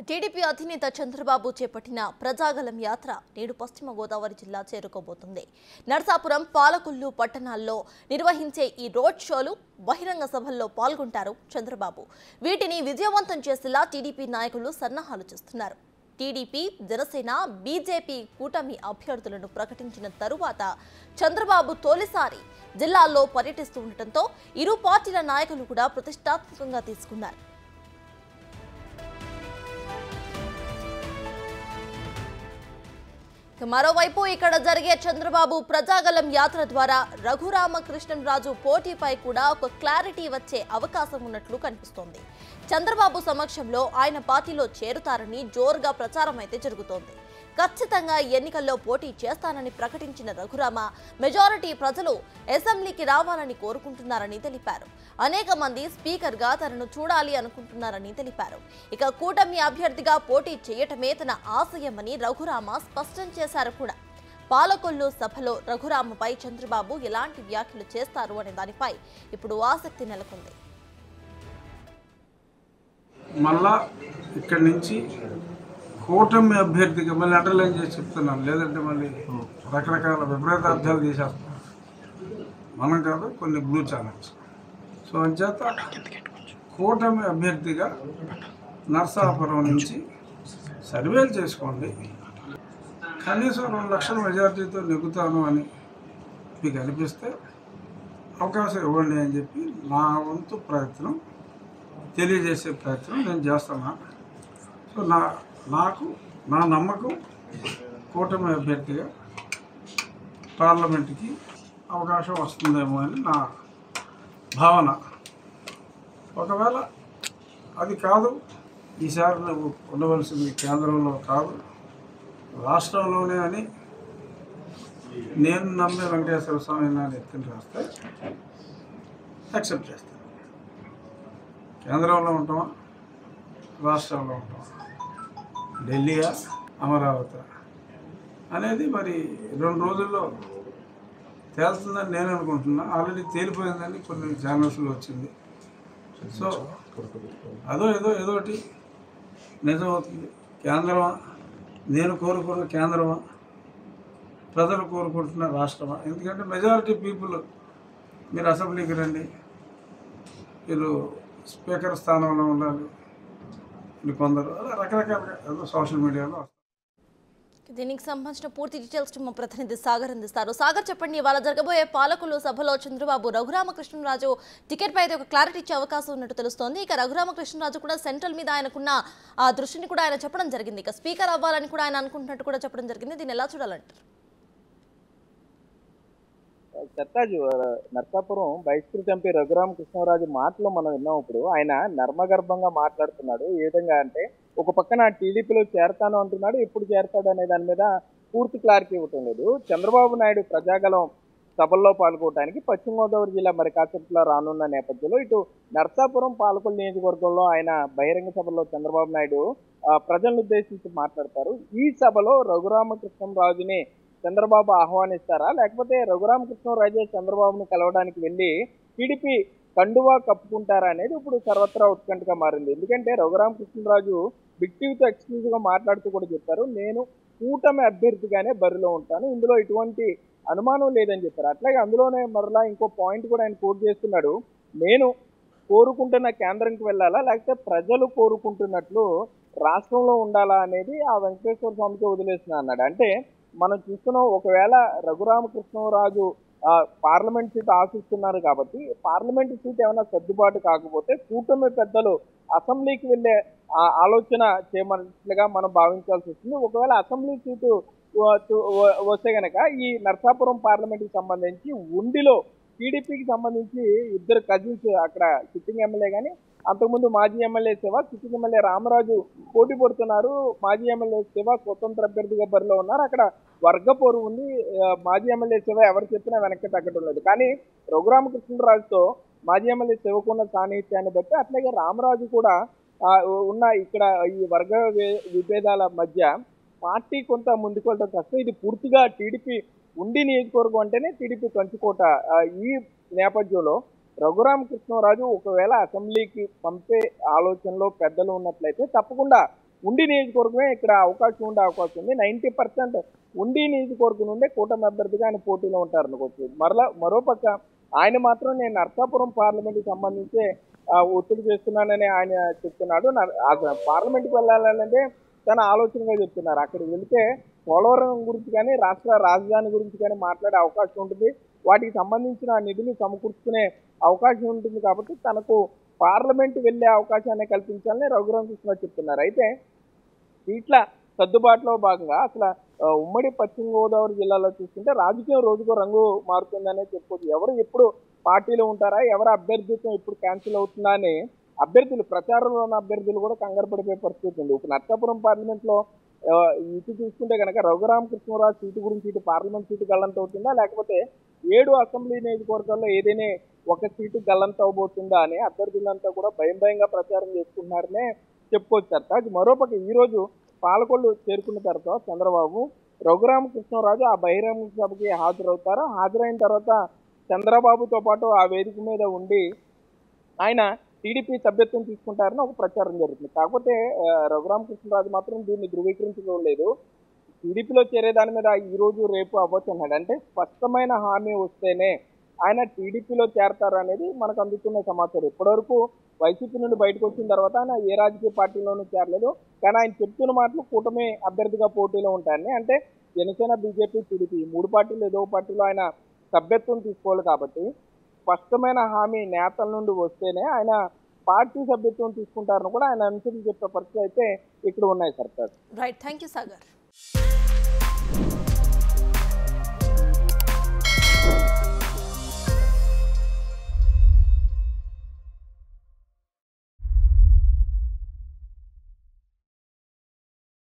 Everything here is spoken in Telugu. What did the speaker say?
టీడీపీ అధినేత చంద్రబాబు చేపట్టిన ప్రజాగలం యాత్ర నేడు పశ్చిమ గోదావరి జిల్లా చేరుకోబోతుంది. నర్సాపురం, పాలకొల్లు పట్టణాల్లో నిర్వహించే ఈ రోడ్ షోలు, బహిరంగ సభల్లో పాల్గొంటారు చంద్రబాబు. వీటిని విజయవంతం చేసేలా టీడీపీ నాయకులు సన్నాహాలు చేస్తున్నారు. టీడీపీ, జనసేన, బీజేపీ కూటమి అభ్యర్థులను ప్రకటించిన తరువాత చంద్రబాబు తొలిసారి జిల్లాల్లో పర్యటిస్తూ ఉండటంతో ఇరు పార్టీల నాయకులు కూడా ప్రతిష్టాత్మకంగా తీసుకున్నారు. మరోవైపు ఇక్కడ జరిగే చంద్రబాబు ప్రజాగలం యాత్ర ద్వారా రఘురామకృష్ణంరాజు పోటీపై కూడా ఒక క్లారిటీ వచ్చే అవకాశం ఉన్నట్లు కనిపిస్తోంది. చంద్రబాబు సమక్షంలో ఆయన పార్టీలో చేరుతారని జోరుగా ప్రచారం అయితే జరుగుతోంది. ఖచ్చితంగా ఎన్నికల్లో పోటీ చేస్తానని ప్రకటించిన రఘురామ మెజారిటీ ప్రజలు అసెంబ్లీకి రావాలని కోరుకుంటున్నారని తెలిపారు. అనేక మంది స్పీకర్గా తనను చూడాలి అనుకుంటున్నారని తెలిపారు. ఇక కూటమి అభ్యర్థిగా పోటీ చేయటమే తన ఆశయమని రఘురామ స్పష్టం చేశారు కూడా. పాలకొల్లు సభలో రఘురామపై చంద్రబాబు ఎలాంటి వ్యాఖ్యలు చేస్తారు అనే దానిపై ఇప్పుడు ఆసక్తి నెలకొంది. మళ్ళా ఇక్కడి నుంచి కూటమి అభ్యర్థిగా మళ్ళీ అండర్లైన్ చేసి చెప్తున్నాను, లేదంటే మళ్ళీ రకరకాల విపరీతార్థాలు తీసేస్తాం. మనం కాదు, కొన్ని బ్లూ ఛానల్స్. సో అంచేత కూటమి అభ్యర్థిగా నర్సాపురం నుంచి సర్వేలు చేసుకోండి, కనీసం 2 లక్షల మెజార్టీతో నెగ్గుతాను అని మీకు అనిపిస్తే అవకాశం ఇవ్వండి అని చెప్పి నా వంతు ప్రయత్నం తెలియజేసే ప్రయత్నం నేను చేస్తున్నాను. సో నా నమ్మకం కూటమి అభ్యర్థిగా పార్లమెంట్కి అవకాశం వస్తుందేమో అని నా భావన. ఒకవేళ అది కాదు, ఈసారి నువ్వు ఉండవలసింది కేంద్రంలో కాదు రాష్ట్రంలోనే అని నేను నమ్మే వెంకటేశ్వర స్వామి నాని ఎత్తుని రాస్తే యాక్సెప్ట్ చేస్తాను. కేంద్రంలో ఉంటామా, రాష్ట్రంలో ఉంటామా, ఢిల్లీయా, అమరావతి అనేది మరి 2 రోజుల్లో తేలుతుందని నేను అనుకుంటున్నా. ఆల్రెడీ తేలిపోయిందని కొన్ని ఛానల్స్లో వచ్చింది. సో ఏదోటి నిజం అవుతుంది. కేంద్రమా, నేను కోరుకున్న కేంద్రమా, ప్రజలు కోరుకుంటున్న రాష్ట్రమా? ఎందుకంటే మెజారిటీ పీపుల్ మీరు అసెంబ్లీకి రండి, మీరు స్పీకర్ స్థానంలో ఉండాలి, కొందరు అలా రకరకాలుగా ఏదో సోషల్ మీడియాలో. దీనికి సంబంధించిన పూర్తి డీటెయిల్స్ మా ప్రతినిధి సాగర్ అందిస్తారు. సాగర్, చెప్పండి, ఇవాళ జరగబోయే పాలకులు సభలో చంద్రబాబు రఘురామకృష్ణంరాజు టికెట్ పై అయితే ఒక క్లారిటీ ఇచ్చే అవకాశం ఉన్నట్టు తెలుస్తోంది. ఇక రఘురామకృష్ణంరాజు కూడా సెంట్రల్ మీద ఆయనకున్న ఆ దృష్టిని కూడా ఆయన చెప్పడం జరిగింది. ఇక స్పీకర్ అవ్వాలని కూడా ఆయన అనుకుంటున్నట్టు కూడా చెప్పడం జరిగింది. దీన్ని ఎలా చూడాలంటారు? చెత్తాజు నర్సాపురం బహిష్కృత ఎంపీ రఘురామకృష్ణరాజు మాటలు మనం విన్నాం. ఇప్పుడు ఆయన నర్మగర్భంగా మాట్లాడుతున్నాడు. ఏ విధంగా అంటే, ఒక పక్కన టీడీపీలో చేరతాను అంటున్నాడు, ఎప్పుడు చేరతాడు అనే దాని మీద పూర్తి క్లారిటీ ఇవ్వటం లేదు. చంద్రబాబు నాయుడు ప్రజాగలం సభల్లో పాల్గొనడానికి పశ్చిమ గోదావరి జిల్లా మరి కాసేపట్లో రానున్న నేపథ్యంలో ఇటు నర్సాపురం, పాలకొల్లు నియోజకవర్గంలో ఆయన బహిరంగ సభలో చంద్రబాబు నాయుడు ప్రజలను ఉద్దేశించి మాట్లాడతారు. ఈ సభలో రఘురామకృష్ణరాజుని చంద్రబాబు ఆహ్వానిస్తారా, లేకపోతే రఘురామకృష్ణరాజే చంద్రబాబుని కలవడానికి వెళ్ళి టీడీపీ కండువా కప్పుకుంటారా అనేది ఇప్పుడు సర్వత్రా ఉత్కంఠగా మారింది. ఎందుకంటే రఘురామకృష్ణరాజు బిగ్ టీవీతో ఎక్స్క్లూజివ్గా మాట్లాడుతూ కూడా చెప్పారు, నేను కూటమి అభ్యర్థిగానే బరిలో ఉంటాను, ఇందులో ఎటువంటి అనుమానం లేదని చెప్పారు. అట్లాగే అందులోనే మరలా ఇంకో పాయింట్ కూడా ఆయన కోట్ చేస్తున్నాడు, నేను కోరుకుంటున్న కేంద్రంకి వెళ్ళాలా, లేకపోతే ప్రజలు కోరుకుంటున్నట్లు రాష్ట్రంలో ఉండాలా అనేది ఆ వెంకటేశ్వర స్వామికి వదిలేస్తున్నా అన్నాడు. అంటే మనం చూస్తున్నాం, ఒకవేళ రఘురామకృష్ణరాజు పార్లమెంట్ సీట్ ఆశిస్తున్నారు కాబట్టి పార్లమెంట్ సీట్ ఏమైనా సర్దుబాటు కాకపోతే కూటమి పెద్దలు అసెంబ్లీకి వెళ్ళే ఆలోచన చేయమన్నట్లుగా మనం భావించాల్సి వస్తుంది. ఒకవేళ అసెంబ్లీ సీటు వస్తే గనక ఈ నర్సాపురం పార్లమెంట్కి సంబంధించి ఉండిలో టీడీపీకి సంబంధించి 2 కజిన్స్ అక్కడ సిట్టింగ్ ఎమ్మెల్యే కానీ అంతకుముందు మాజీ MLA Shiva, sitting MLA Ramaraju పోటీ పడుతున్నారు. మాజీ ఎమ్మెల్యే శివ స్వతంత్ర అభ్యర్థిగా బరిలో ఉన్నారు. అక్కడ వర్గపోరు ఉంది. మాజీ ఎమ్మెల్యే శివ ఎవరు చెప్పినా వెనక్కి తగ్గడం లేదు. కానీ రఘురామకృష్ణరాజుతో మాజీ ఎమ్మెల్యే శివకున్న సాన్నిహిత్యాన్ని బట్టి అట్లాగే రామరాజు కూడా ఉన్న ఇక్కడ ఈ వర్గ విభేదాల మధ్య పార్టీ కొంత ముందుకు వెళ్ళడం కష్టం. ఇది పూర్తిగా టీడీపీ ఉండి నియోజకవర్గం అంటేనే టీడీపీ కంచుకోట. ఈ నేపథ్యంలో రఘురామకృష్ణరాజు ఒకవేళ అసెంబ్లీకి పంపే ఆలోచనలో పెద్దలు ఉన్నట్లయితే తప్పకుండా ఉండి నియోజకవర్గమే ఇక్కడ అవకాశం ఉండే అవకాశం ఉంది. 90% ఉండి నియోజకవర్గం నుండే కూటమి అభ్యర్థిగా ఆయన పోటీలో ఉంటారు అనుకోవచ్చు. మరోపక్క ఆయన మాత్రం నేను నర్సాపురం పార్లమెంట్కి సంబంధించి ఒత్తిడి చేస్తున్నానని ఆయన చెప్తున్నాడు. పార్లమెంట్కి వెళ్ళాలంటే తన ఆలోచనగా చెప్తున్నారు. అక్కడికి వెళితే పోలవరం గురించి కానీ రాష్ట్ర రాజధాని గురించి కానీ మాట్లాడే అవకాశం ఉంటుంది. వాటికి సంబంధించిన నిధులు సమకూర్చుకునే అవకాశం ఉంటుంది కాబట్టి తనకు పార్లమెంట్ వెళ్లే అవకాశాన్ని కల్పించాలని రఘురామకృష్ణరాజు చెప్తున్నారు. అయితే సీట్ల సర్దుబాటులో భాగంగా అసలు ఉమ్మడి పశ్చిమ గోదావరి జిల్లాలో చూస్తుంటే రాజకీయం రోజుకో రంగు మారుతుందనే చెప్పుకోవచ్చు. ఎవరు ఎప్పుడు పార్టీలో ఉంటారా, ఎవరి అభ్యర్థిత్వం ఎప్పుడు క్యాన్సిల్ అవుతుందా అని అభ్యర్థులు, ప్రచారంలో ఉన్న అభ్యర్థులు కూడా కంగారు పడిపోయే పరిస్థితి ఉంది. ఇప్పుడు నర్సాపురం పార్లమెంట్ లో ఇటు చూసుకుంటే కనుక రఘురామకృష్ణరాజు సీటు గురించి ఇటు పార్లమెంట్ సీటు గల్లంత అవుతుందా, లేకపోతే 7 అసెంబ్లీ నియోజకవర్గాల్లో ఏదైనా ఒక సీటు గల్లంత అవబోతుందా అని అభ్యర్థులంతా కూడా భయంగా ప్రచారం చేసుకుంటున్నారనే చెప్పుకోవచ్చు. అది మరోపక్క ఈ రోజు పాలకొల్లు చేరుకున్న తర్వాత చంద్రబాబు రఘురామకృష్ణరాజు ఆ బహిరంగ సభకి హాజరవుతారు. హాజరైన తర్వాత చంద్రబాబుతో పాటు ఆ వేదిక మీద ఉండి ఆయన టీడీపీ సభ్యత్వం తీసుకుంటారని ఒక ప్రచారం జరుగుతుంది. కాకపోతే రఘురామకృష్ణరాజు మాత్రం దీన్ని ధృవీకరించడం లేదు. టీడీపీలో చేరే దాని మీద ఈ రోజు రేపు అవ్వచ్చు అన్నాడు. అంటే స్పష్టమైన హామీ వస్తేనే ఆయన టీడీపీలో చేరతారు అనేది మనకు అందుతున్న సమాచారం. ఇప్పటివరకు వైసీపీ నుండి బయటకు వచ్చిన తర్వాత ఆయన ఏ రాజకీయ పార్టీలోనూ చేరలేదు. కానీ ఆయన చెప్తున్న మాటలు కూటమి అభ్యర్థిగా పోటీలో ఉంటాయని, అంటే జనసేన, బీజేపీ, టీడీపీ 3 పార్టీలు ఏదో పార్టీలో ఆయన సభ్యత్వం తీసుకోవాలి కాబట్టి స్పష్టమైన హామీ నేతల నుండి వస్తేనే ఆయన పార్టీ సభ్యత్వం తీసుకుంటారని కూడా ఆయన అనుసరించి చెప్పే పరిస్థితి అయితే ఇక్కడ ఉన్నాయి. Sir right, thank you Sagar.